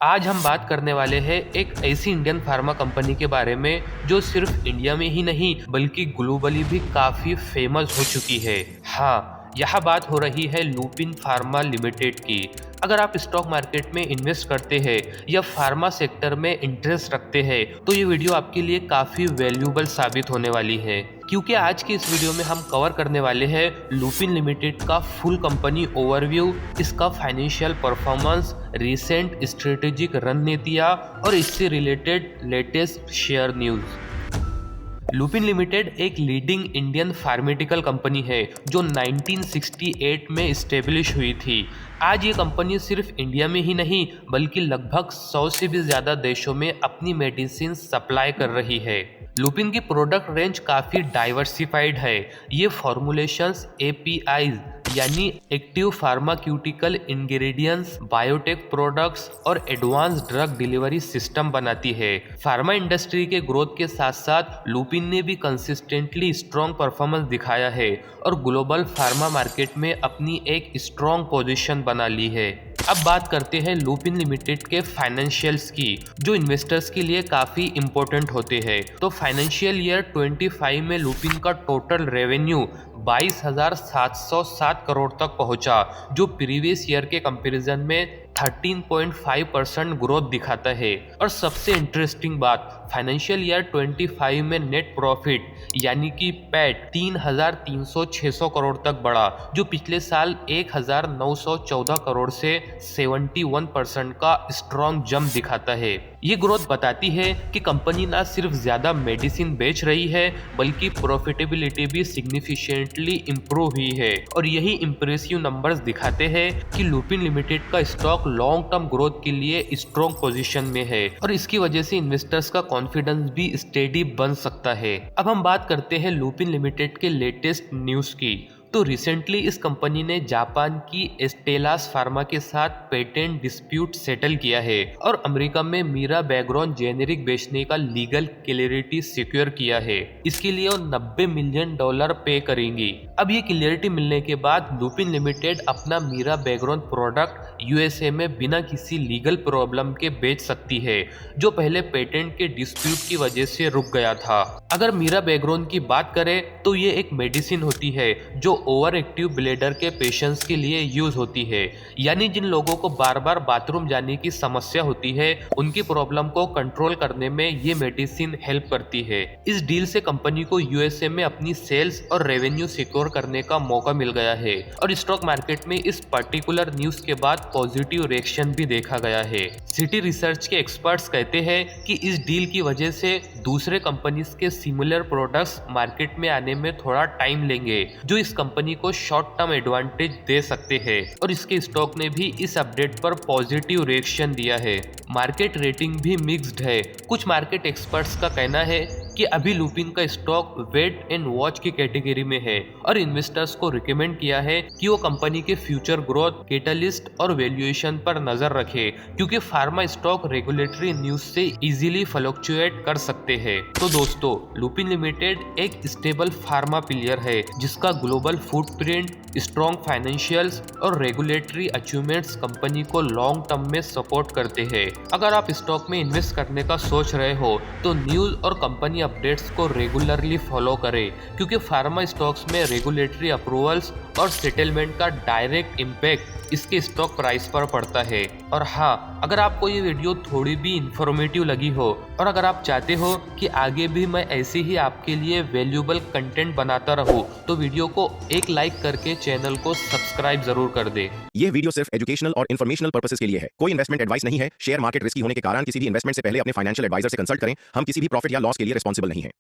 आज हम बात करने वाले हैं एक ऐसी इंडियन फार्मा कंपनी के बारे में जो सिर्फ इंडिया में ही नहीं बल्कि ग्लोबली भी काफ़ी फेमस हो चुकी है। हाँ, यह बात हो रही है लुपिन फार्मा लिमिटेड की। अगर आप स्टॉक मार्केट में इन्वेस्ट करते हैं या फार्मा सेक्टर में इंटरेस्ट रखते हैं तो ये वीडियो आपके लिए काफ़ी वैल्यूबल साबित होने वाली है, क्योंकि आज की इस वीडियो में हम कवर करने वाले हैं लुपिन लिमिटेड का फुल कंपनी ओवरव्यू, इसका फाइनेंशियल परफॉर्मेंस, रिसेंट स्ट्रेटेजिक रणनीतियाँ और इससे related latest share news. Lupin limited एक लीडिंग इंडियन फार्मेटिकल कंपनी है जो 1968 में इस्टेब्लिश हुई थी। आज ये कंपनी सिर्फ इंडिया में ही नहीं बल्कि लगभग 100 से भी ज़्यादा देशों में अपनी मेडिसिन सप्लाई कर रही है। लुपिन की प्रोडक्ट रेंज काफ़ी डाइवर्सिफाइड है। ये फॉर्मुलेशंस, एपीआईज यानी active pharmaceutical ingredients, biotech products और एडवांस ड्रग डिलीवरी सिस्टम बनाती है। फार्मा इंडस्ट्री के ग्रोथ के साथ साथ लुपिन ने भी कंसिस्टेंटली स्ट्रॉन्ग परफॉर्मेंस दिखाया है और ग्लोबल फार्मा मार्केट में अपनी एक स्ट्रॉन्ग पोजीशन बना ली है। अब बात करते हैं लुपिन लिमिटेड के फाइनेंशियल्स की, जो इन्वेस्टर्स के लिए काफ़ी इंपॉर्टेंट होते हैं। तो फाइनेंशियल ईयर 25 में लुपिन का टोटल रेवेन्यू 22,707 करोड़ तक पहुंचा, जो प्रीवियस ईयर के कंपैरिजन में 13.5% ग्रोथ दिखाता है। और सबसे इंटरेस्टिंग बात, फाइनेंशियल ईयर 25 में नेट प्रॉफिट यानी कि पैट 3,300-600 करोड़ तक बढ़ा, जो पिछले साल 1,914 करोड़ से 71% का स्ट्रॉन्ग जंप दिखाता है। ये ग्रोथ बताती है कि कंपनी ना सिर्फ ज़्यादा मेडिसिन बेच रही है बल्कि प्रॉफिटेबिलिटी भी सिग्निफिकेंटली इम्प्रूव हुई है। और यही इंप्रेसिव नंबर्स दिखाते हैं कि लुपिन लिमिटेड का स्टॉक लॉन्ग टर्म ग्रोथ के लिए स्ट्रॉन्ग पोजीशन में है और इसकी वजह से इन्वेस्टर्स का कॉन्फिडेंस भी स्टेडी बन सकता है। अब हम बात करते हैं लुपिन लिमिटेड के लेटेस्ट न्यूज़ की। तो रिसेंटली इस कंपनी ने जापान की एस्टेलास फार्मा के साथ पेटेंट डिस्प्यूट सेटल किया है और अमेरिका में मीरा बैकग्राउंड जेनेरिक बेचने का लीगल क्लियरिटी सिक्योर किया है। इसके लिए वो $90 मिलियन पे करेंगी। अब ये क्लियरिटी मिलने के बाद लुपिन लिमिटेड अपना मीरा बैकग्राउंड प्रोडक्ट यूएसए में बिना किसी लीगल प्रॉब्लम के बेच सकती है, जो पहले पेटेंट के डिस्प्यूट की वजह से रुक गया था। अगर मीरा बैकग्राउंड की बात करें तो ये एक मेडिसिन होती है जो ओवर एक्टिव ब्लैडर के पेशेंट्स के लिए यूज होती है, यानी जिन लोगों को बार बार बाथरूम जाने की समस्या होती है उनकी प्रॉब्लम को कंट्रोल करने में ये मेडिसिन हेल्प करती है। इस डील से कंपनी को यूएसए में अपनी सेल्स और रेवेन्यू सिक्योर करने का मौका मिल गया है और स्टॉक मार्केट में इस पर्टिकुलर न्यूज के बाद पॉजिटिव रिएक्शन भी देखा गया है। सिटी रिसर्च के एक्सपर्ट्स कहते हैं कि इस डील की वजह से दूसरे कंपनीज के सिमिलर प्रोडक्ट्स मार्केट में आने में थोड़ा टाइम लेंगे, जो इस कंपनी को शॉर्ट टर्म एडवांटेज दे सकते हैं। और इसके स्टॉक ने भी इस अपडेट पर पॉजिटिव रिएक्शन दिया है। मार्केट रेटिंग भी मिक्स्ड है। कुछ मार्केट एक्सपर्ट्स का कहना है कि अभी लुपिन का स्टॉक वेट एंड वॉच की कैटेगरी में है और इन्वेस्टर्स को रिकमेंड किया है कि वो कंपनी के फ्यूचर ग्रोथ, कैटलिस्ट और वैल्यूएशन पर नजर रखे, क्योंकि फार्मा स्टॉक रेगुलेटरी न्यूज से इजीली फ्लक्चुएट कर सकते हैं। तो दोस्तों, लुपिन लिमिटेड एक स्टेबल फार्मा प्लेयर है जिसका ग्लोबल फुटप्रिंट, स्ट्रॉन्ग फाइनेंशियल्स और रेगुलेटरी अचीवमेंट्स कंपनी को लॉन्ग टर्म में सपोर्ट करते हैं। अगर आप स्टॉक में इन्वेस्ट करने का सोच रहे हो तो न्यूज़ और कंपनी अपडेट्स को रेगुलरली फॉलो करें, क्योंकि फार्मा स्टॉक्स में रेगुलेटरी अप्रूवल्स और सेटलमेंट का डायरेक्ट इम्पैक्ट इसके स्टॉक प्राइस पर पड़ता है। और हाँ, अगर आपको ये वीडियो थोड़ी भी इंफॉर्मेटिव लगी हो और अगर आप चाहते हो कि आगे भी मैं ऐसे ही आपके लिए वैल्यूएबल कंटेंट बनाता रहूं, तो वीडियो को एक लाइक करके चैनल को सब्सक्राइब जरूर कर दे। ये वीडियो सिर्फ एजुकेशनल और इन्फॉर्मेशनल पर्पसेस के लिए है। कोई इन्वेस्टमेंट एडवाइस नहीं है। शेयर मार्केट रिस्की होने के कारण किसी भी इन्वेस्टमेंट से पहले अपने फाइनेंशियल एडवाइजर से कंसल्ट करें। हम किसी भी प्रॉफिट या लॉस के लिए रिस्पॉन्सिबल नहीं है।